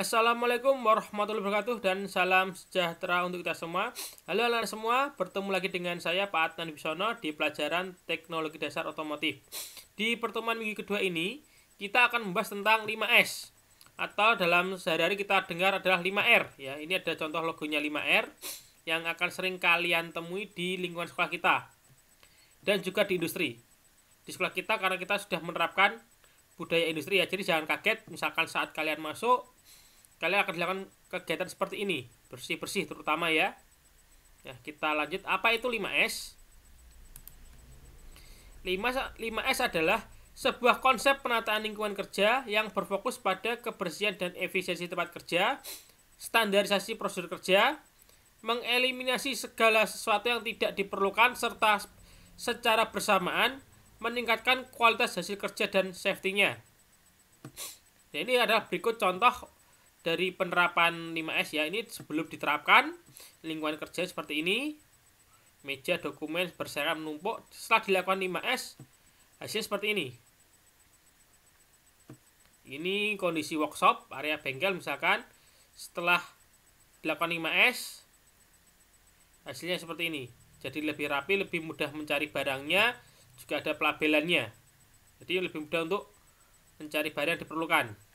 Assalamualaikum warahmatullahi wabarakatuh dan salam sejahtera untuk kita semua. Halo anak semua, bertemu lagi dengan saya Pak Adnan Wibisono di pelajaran Teknologi Dasar Otomotif. Di pertemuan minggu kedua ini, kita akan membahas tentang 5S atau dalam sehari-hari kita dengar adalah 5R ya. Ini ada contoh logonya 5R yang akan sering kalian temui di lingkungan sekolah kita dan juga di industri. Di sekolah kita karena kita sudah menerapkan budaya industri ya. Jadi jangan kaget misalkan saat kalian masuk kalian akan dilakukan kegiatan seperti ini, bersih-bersih terutama ya. Ya, kita lanjut. Apa itu 5S? 5S adalah sebuah konsep penataan lingkungan kerja yang berfokus pada kebersihan dan efisiensi tempat kerja, standarisasi prosedur kerja, mengeliminasi segala sesuatu yang tidak diperlukan, serta secara bersamaan meningkatkan kualitas hasil kerja dan safety-nya. Nah, ini adalah berikut contoh dari penerapan 5S ya. Ini sebelum diterapkan lingkungan kerja seperti ini, meja dokumen berserakan menumpuk. Setelah dilakukan 5S, hasilnya seperti ini. Ini kondisi workshop, area bengkel misalkan. Setelah dilakukan 5S, hasilnya seperti ini. Jadi lebih rapi, lebih mudah mencari barangnya, juga ada pelabelannya. Jadi lebih mudah untuk mencari barang yang diperlukan.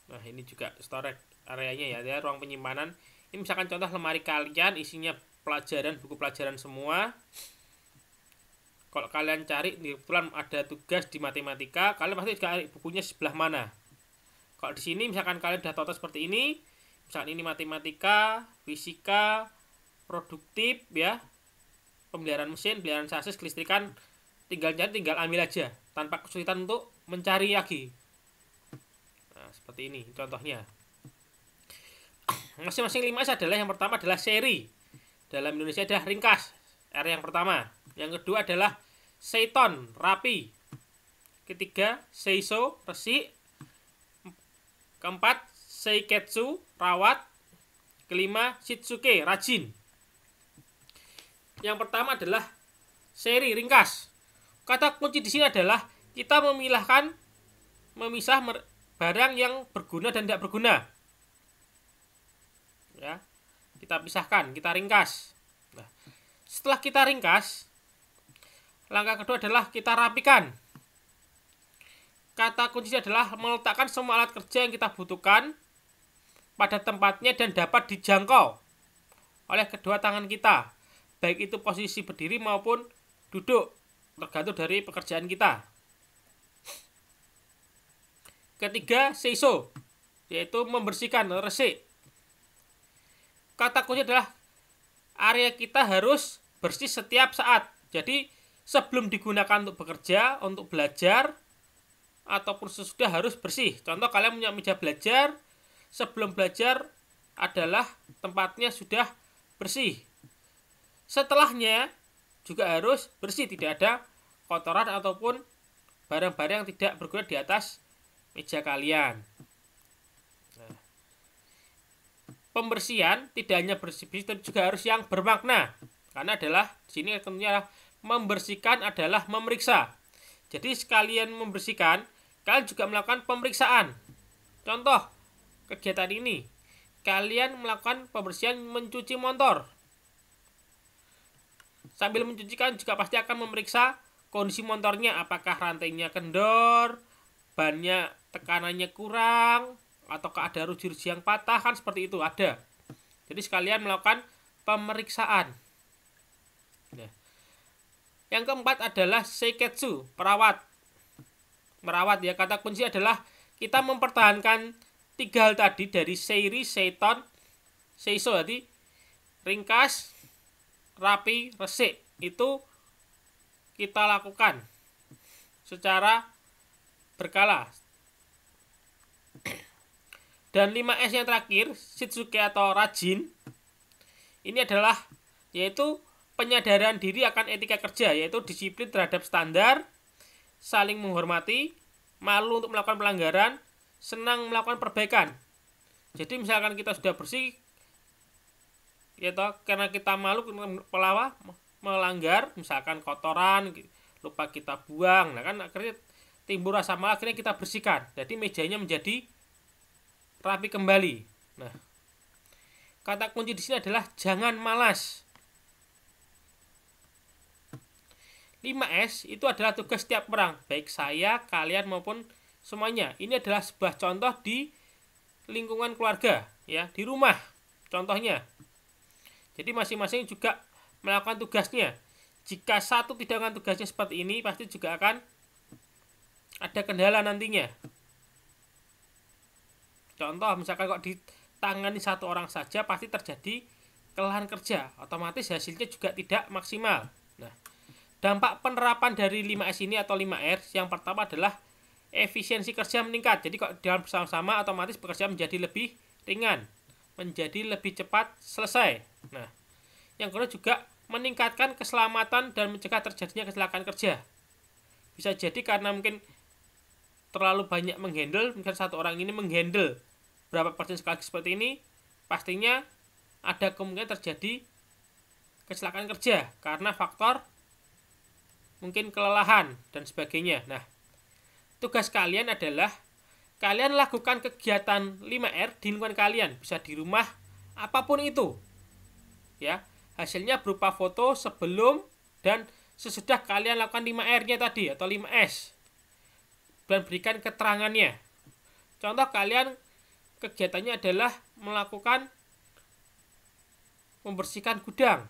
Nah, ini juga storage areanya ya, ruang penyimpanan. Ini misalkan contoh lemari kalian isinya pelajaran, buku pelajaran semua. Kalau kalian cari, kebetulan ada tugas di matematika, kalian pasti cari bukunya sebelah mana. Kalau di sini misalkan kalian sudah tahu seperti ini, misalkan ini matematika, fisika, produktif ya, pemeliharaan mesin, pemeliharaan sasis, kelistrikan, tinggal ambil aja tanpa kesulitan untuk mencari lagi. Nah, seperti ini contohnya. Masing-masing 5S adalah yang pertama adalah seri. Dalam Indonesia adalah ringkas, R yang pertama. Yang kedua adalah seiton, rapi. Ketiga, seiso, resik. Keempat, seiketsu, rawat. Kelima, shitsuke, rajin. Yang pertama adalah seri, ringkas. Kata kunci di sini adalah kita memisah barang yang berguna dan tidak berguna. Ya, kita pisahkan, kita ringkas. Nah, setelah kita ringkas, langkah kedua adalah kita rapikan. Kata kunci adalah meletakkan semua alat kerja yang kita butuhkan pada tempatnya dan dapat dijangkau oleh kedua tangan kita, baik itu posisi berdiri maupun duduk, tergantung dari pekerjaan kita. Ketiga, seiso, yaitu membersihkan, resik. Kata kunci adalah area kita harus bersih setiap saat. Jadi sebelum digunakan untuk bekerja, untuk belajar, ataupun sesudah harus bersih. Contoh kalian punya meja belajar, sebelum belajar adalah tempatnya sudah bersih. Setelahnya juga harus bersih, tidak ada kotoran ataupun barang-barang yang tidak berguna di atas meja kalian. Nah, pembersihan tidak hanya bersih-bersih, tapi juga harus yang bermakna. Karena adalah di sini tentunya membersihkan adalah memeriksa. Jadi sekalian membersihkan, kalian juga melakukan pemeriksaan. Contoh kegiatan ini, kalian melakukan pembersihan mencuci motor. Sambil mencuci kan juga pasti akan memeriksa kondisi motornya, apakah rantainya kendor, bannya tekanannya kurang, ataukah ada ruji-ruji yang patah, kan seperti itu ada. Jadi sekalian melakukan pemeriksaan. Nah, yang keempat adalah seiketsu, merawat ya. Kata kunci adalah kita mempertahankan tiga hal tadi dari seiri, seiton, seiso. Jadi ringkas, rapi, resik. Itu kita lakukan secara berkala. Dan 5S yang terakhir, shitsuke atau rajin, ini adalah yaitu penyadaran diri akan etika kerja, yaitu disiplin terhadap standar, saling menghormati, malu untuk melakukan pelanggaran, senang melakukan perbaikan. Jadi misalkan kita sudah bersih, yaitu karena kita malu melanggar, misalkan kotoran lupa kita buang, nah kan akhirnya timbul rasa malas, akhirnya kita bersihkan. Jadi mejanya menjadi rapi kembali. Nah, kata kunci di sini adalah jangan malas. 5S itu adalah tugas setiap orang, baik saya, kalian maupun semuanya. Ini adalah sebuah contoh di lingkungan keluarga, ya, di rumah. Contohnya. Jadi masing-masing juga melakukan tugasnya. Jika satu tidak melakukan tugasnya seperti ini, pasti juga akan ada kendala nantinya. Contoh, misalkan kok ditangani satu orang saja, pasti terjadi kelelahan kerja. Otomatis hasilnya juga tidak maksimal. Nah, dampak penerapan dari 5S ini atau 5R yang pertama adalah efisiensi kerja meningkat. Jadi kok dalam bersama-sama otomatis bekerja menjadi lebih ringan, menjadi lebih cepat selesai. Nah, yang kedua juga meningkatkan keselamatan dan mencegah terjadinya kecelakaan kerja. Bisa jadi karena mungkin terlalu banyak menghandle, mungkin satu orang ini menghandle berapa persen sekali seperti ini, pastinya ada kemungkinan terjadi kecelakaan kerja karena faktor mungkin kelelahan dan sebagainya. Nah, tugas kalian adalah kalian lakukan kegiatan 5R di lingkungan kalian, bisa di rumah, apapun itu. Ya, hasilnya berupa foto sebelum dan sesudah kalian lakukan 5R-nya tadi atau 5S. Dan berikan keterangannya. Contoh kalian kegiatannya adalah melakukan membersihkan gudang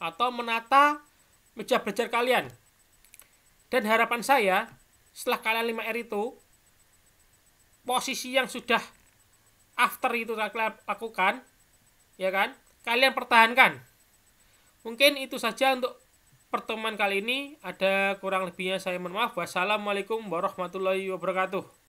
atau menata meja belajar kalian. Dan harapan saya, setelah kalian 5R itu, posisi yang sudah after itu kalian lakukan, ya kan, kalian pertahankan. Mungkin itu saja untuk pertemuan kali ini. Ada kurang lebihnya saya mohon maaf. Wassalamualaikum warahmatullahi wabarakatuh.